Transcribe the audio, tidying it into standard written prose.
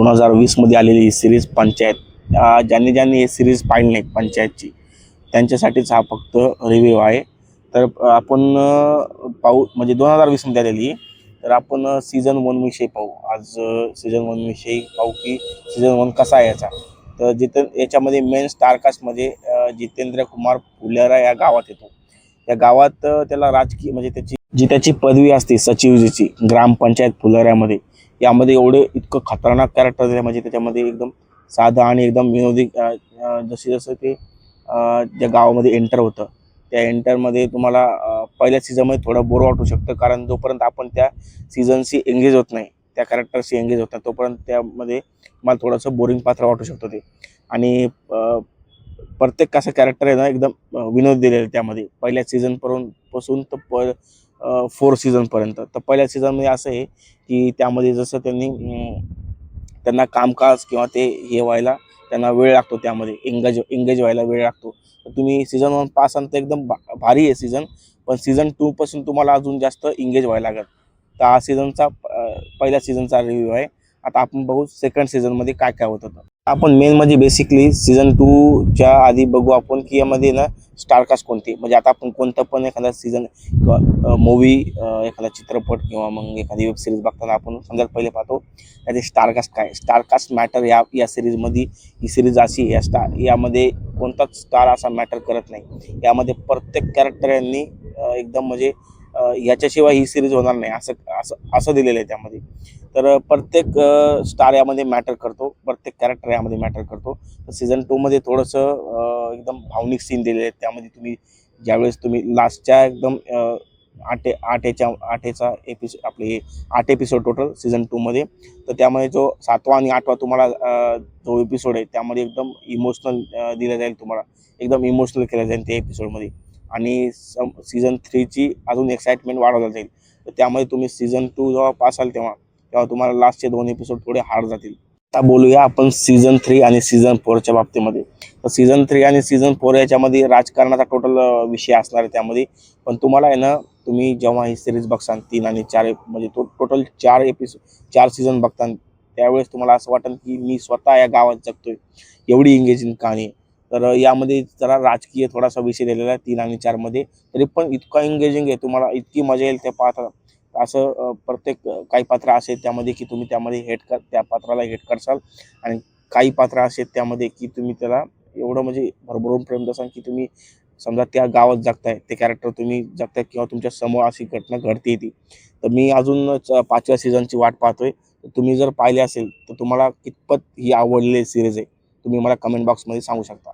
2020 मध्ये आलेली ही सिरीज पंचायत. ज्यांनी ज्यांनी ही सिरीज पाहिली नाही पंचायतची त्यांच्यासाठीच हा फक्त रिव्ह्यू आहे. तर आपण पाहू, म्हणजे 2020 मध्ये आलेली. तर आपण सीझन 1 विषयी पाहू. आज सीझन 1 विषयी पाहू की सीझन 1 कसा आहे याचा. तर याच्यामध्ये मेन स्टारकास्टमध्ये जितेंद्र कुमार फुलेरा या गावात येतो. या गावात त्याला राजकीय, म्हणजे त्याची पदवी असते सचिवजीची ग्रामपंचायत फुलेऱ्यामध्ये. यामध्ये इतकं खतरनाक कॅरेक्टर आहे, म्हणजे त्याच्यामध्ये एकदम साधं आणि एकदम विनोदी, जसं ते ज्या गावामध्ये एंटर होतं त्या एंटरमध्ये तुम्हाला पहिल्या सीझनमध्ये थोडं बोर वाटू शकतं, कारण जोपर्यंत आपण त्या सीझनशी एंगेज होत नाही, त्या कॅरेक्टरशी एंगेज होत नाही, तोपर्यंत त्यामध्ये मला थोडंसं बोरिंग पात्र वाटू शकतं ते. आणि प्रत्येक असं कॅरेक्टर आहे ना एकदम विनोद दिलेलं त्यामध्ये, पहिल्या पासून तर 4 सीझनपर्यंत. तर पहिल्या सीझनमध्ये असं आहे की त्यामध्ये जसं त्यांना कामकाज किंवा ते हे व्हायला त्यांना वेळ लागतो, त्यामध्ये एंगेज व्हायला वेळ लागतो. तर तुम्ही सीझन 1 पासाल तर एकदम भारी आहे सीझन, पण सीझन 2 पासून तुम्हाला अजून जास्त एंगेज व्हायला लागत. तर हा पहिल्या सीझनचा रिव्ह्यू आहे. आता आपण बघू सेकंड सीझनमध्ये काय काय होतं. आपण मेन म्हणजे बेसिकली सीझन 2च्या आधी बघू आपण की यामध्ये ना स्टारकास्ट कोणते, म्हणजे आता आपण कोणतं पण एखादा सीझन किंवा मूवी, एखादा चित्रपट किंवा मग एखादी वेब सिरीज बघताना आपण समजा पहिले पाहतो त्याचे स्टारकास्ट काय. स्टारकास्ट मॅटर या सिरीजमध्ये, ही सिरीज अशी यामध्ये कोणताच स्टार असा मॅटर करत नाही. यामध्ये प्रत्येक कॅरेक्टर यांनी एकदम म्हणजे याच्याशिवाय ही सिरीज होणार नाही असं असं असं दिलेलं आहे त्यामध्ये. तर प्रत्येक स्टार यामध्ये मॅटर करतो, प्रत्येक कॅरेक्टर यामध्ये मॅटर करतो. तर सीझन 2 मध्ये थोडंसं एकदम भावनिक सीन दिलेले आहेत त्यामध्ये. ज्यावेळेस तुम्ही लास्टच्या एकदम आठेचा एपिसोड, आपले 8 एपिसोड टोटल सीझन 2 मध्ये. तर त्यामध्ये जो 7वा आणि 8वा तुम्हाला जो एपिसोड आहे त्यामध्ये एकदम इमोशनल दिलं जाईल, तुम्हाला एकदम इमोशनल केलं जाईल त्या एपिसोडमध्ये. आणि सीझन 3ची अजून एक्साइटमेंट वाढवली जाईल. तर त्यामध्ये तुम्ही सीझन 2 जेव्हा पासाल तेव्हा तुम्हाला लास्टचे 2 एपिसोड थोडे हार्ड जातील. आता बोलूया आपण सीझन 3 आणि सीझन 4च्या बाबतीमध्ये. तर सीझन 3 आणि सीझन 4 याच्यामध्ये राजकारणाचा टोटल विषय असणार आहे त्यामध्ये. पण तुम्हाला आहे ना, तुम्ही जेव्हा ही सिरीज बघसान 3 आणि 4, म्हणजे टोटल 4 सीझन बघतान, त्यावेळेस तुम्हाला असं वाटेल की मी स्वतः या गावात जगतोय, एवढी एंगेजिंग कहाणी आहे. तर यामध्ये जरा राजकीय थोडासा विषय दिलेला आहे 3 आणि 4 मध्ये, तरी पण इतका एंगेजिंग आहे, तुम्हाला इतकी मजा येईल त्या पाहता. असं प्रत्येक काही पात्र असे त्यामध्ये की तुम्ही त्यामध्ये त्या पात्राला हेट करसाल. आणि काही पात्र असे त्यामध्ये की तुम्ही त्याला एवढं म्हणजे भरभरून प्रेम देसाल की तुम्ही समजा त्या गावात जगताय, ते कॅरेक्टर तुम्ही जगताय किंवा तुमच्या समोर अशी घटना घडते ती. तर मी अजून 5व्या सीझनची वाट पाहतोय. तुम्ही जर पाहिले असेल तर तुम्हाला कितपत ही आवडलेली सिरीज आहे, तुम्ही मला कमेंट बॉक्समध्ये सांगू शकता.